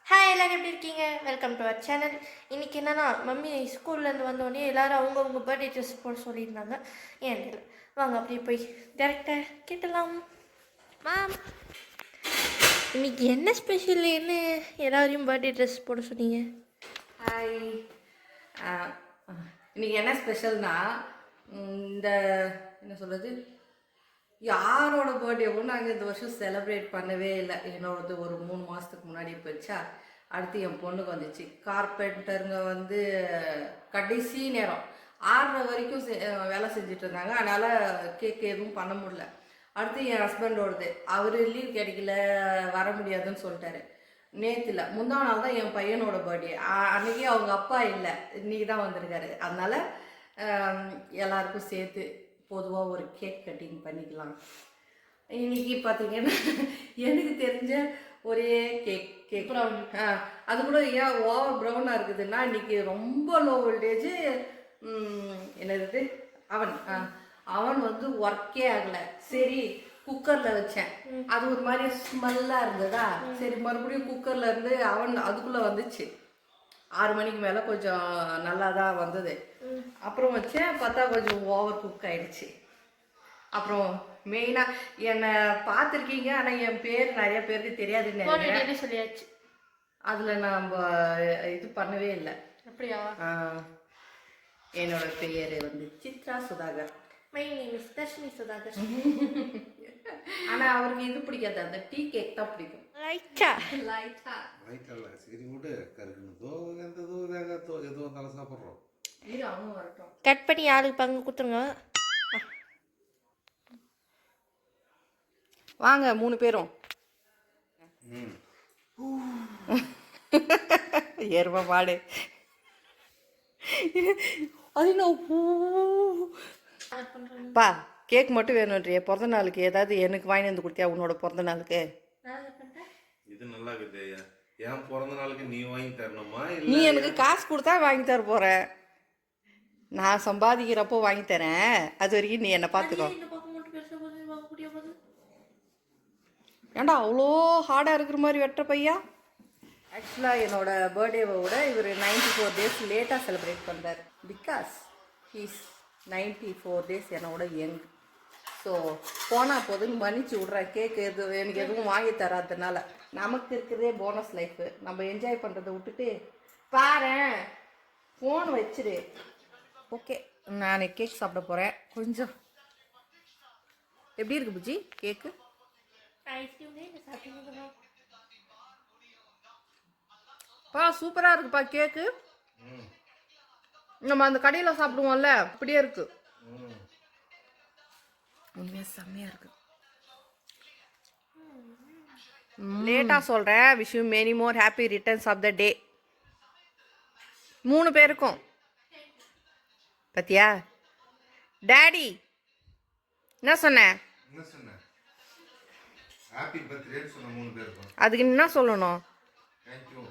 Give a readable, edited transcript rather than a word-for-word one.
Hi எல்லோரும் எப்படி இருக்கீங்க? Welcome to our channel. இன்றைக்கி என்னென்னா மம்மி ஸ்கூல்லேருந்து வந்தோடனே எல்லோரும் அவங்கவுங்க பர்த்டே ட்ரெஸ் போட சொல்லியிருந்தாங்க. ஏன் தெரியல. வாங்க அப்படியே போய் டேரெக்டாக கேட்டலாம். மேம், இன்றைக்கி என்ன ஸ்பெஷல்? என்ன எல்லோரையும் பர்த்டே ட்ரெஸ் போட சொன்னீங்க? ஹாய். இன்றைக்கி என்ன ஸ்பெஷல்னா, இந்த என்ன சொல்கிறது, யாரோட பர்த்டேவும் நாங்கள் இந்த வருஷம் செலிப்ரேட் பண்ணவே இல்லை. என்னோடது ஒரு 3 மாதத்துக்கு முன்னாடி போயிடுச்சா. அடுத்து என் பொண்ணுக்கு வந்துச்சு. கார்பெண்டருங்க வந்து கடைசி நேரம் 6:30 வரைக்கும் வேலை செஞ்சுட்டு இருந்தாங்க. அதனால் கேக் எதுவும் பண்ண முடியல. அடுத்து என் ஹஸ்பண்டோடது, அவர் லீவ் கிடைக்கல, வர முடியாதுன்னு சொல்லிட்டாரு. நேற்றுல முந்தா நாள் தான் என் பையனோட பர்த்டே. அன்றைக்கி அவங்க அப்பா இல்லை, இன்றைக்கி தான் வந்திருக்காரு. அதனால் எல்லாருக்கும் சேர்த்து பொதுவாக ஒரு கேக் கட்டிங் பண்ணிக்கலாம். இன்றைக்கி பார்த்தீங்கன்னா எனக்கு தெரிஞ்ச ஒரே கேக் ப்ரௌன். அது கூட ஏன் ஓவர் ப்ரௌனாக இருக்குதுன்னா, இன்றைக்கி ரொம்ப லோ வோல்டேஜு. என்னது அவன் வந்து ஒர்க்கே ஆகலை. சரி குக்கரில் வச்சேன். அது ஒரு மாதிரி ஸ்மெல்லாக இருந்ததா, சரி மறுபடியும் குக்கரில் இருந்து அதுக்குள்ளே வந்துச்சு. 6 மணிக்கு மேலே கொஞ்சம் நல்லா தான் வந்தது. அப்புறம் வச்சேன், பார்த்தா கொஞ்சம் ஓவர் குக் ஆகிடுச்சு. அப்புறம் மெயினாக என்னை பார்த்துருக்கீங்க, ஆனால் என் பேர் நிறைய பேருக்கு தெரியாதுன்னு சொல்லியாச்சு. அதில் நம்ம இது பண்ணவே இல்லை. அப்படியா? என்னோட பெயர் வந்து Chitra Sudhakar. My name is Dharshini Sudhakar. ஆனால் அவருக்கு இது பிடிக்காது, அந்த டீ கேக் தான் பிடிக்கும். சரி விடு, கருக்குனதோ எந்ததோ ஏதோ நல்லா சாப்பிட்றோம். இது அவங்க வரட்டும், கட் பண்ணி ஆளுக்கு பங்கு கொடுத்துருங்க. வாங்க 3 பேரும். ஏறுவா பாடு. அது பா கேக் மட்டும் வேணுன்றிய பிறந்த நாளுக்கு ஏதாவது எனக்கு வாங்கி வந்து கொடுத்தியா? உன்னோட பிறந்த நாளுக்கு இது நல்லா இருக்குது. என் பிறந்த நாளுக்கு நீ வாங்கி தரணுமா? நீ எனக்கு காசு கொடுத்தா வாங்கி தர போற. நான் சம்பாதிக்கிறப்போ வாங்கி தரேன். அது வரைக்கும் நீ என்னை பார்த்துக்கோ. ஏண்டா அவ்வளோ ஹார்டாக இருக்கிற மாதிரி வெட்டுற பையா? ஆக்சுவலாக என்னோட பர்த்டேவை விட இவர் 94 டேஸ் லேட்டாக செலிப்ரேட் பண்ணுறார். பிகாஸ் ஹீஸ் 94 டேஸ் என்னோட யங். ஸோ போனால் போதுன்னு மன்னிச்சு விட்றேன். கேக்கு எனக்கு எதுவும் வாங்கி தராததுனால. நமக்கு இருக்கிறதே போனஸ் லைஃபு. நம்ம என்ஜாய் பண்ணுறதை விட்டுட்டு பாரேன் ஃபோன் வச்சிரு. ஓகே, நான் கேக் சாப்பிட போகிறேன். கொஞ்சம் எப்படி இருக்கு புஜி கேக்கு? சூப்பராக இருக்குப்பா கேக்கு. நம்ம அந்த கடையில் சாப்பிடுவோம்ல, அப்படியே இருக்கு. உண்மையாக செம்மையாக இருக்கு. லேட்டாக சொல்கிறேன். Wish you many more happy returns of the day. 3 பேருக்கும். பத்தியா டாடி என்ன சொன்னேன்? ஹாப்பி பர்த்டேன்னு சொன்ன 3 பேருக்கும். அதுக்கு என்ன சொல்லணும்? தேங்க்யூ.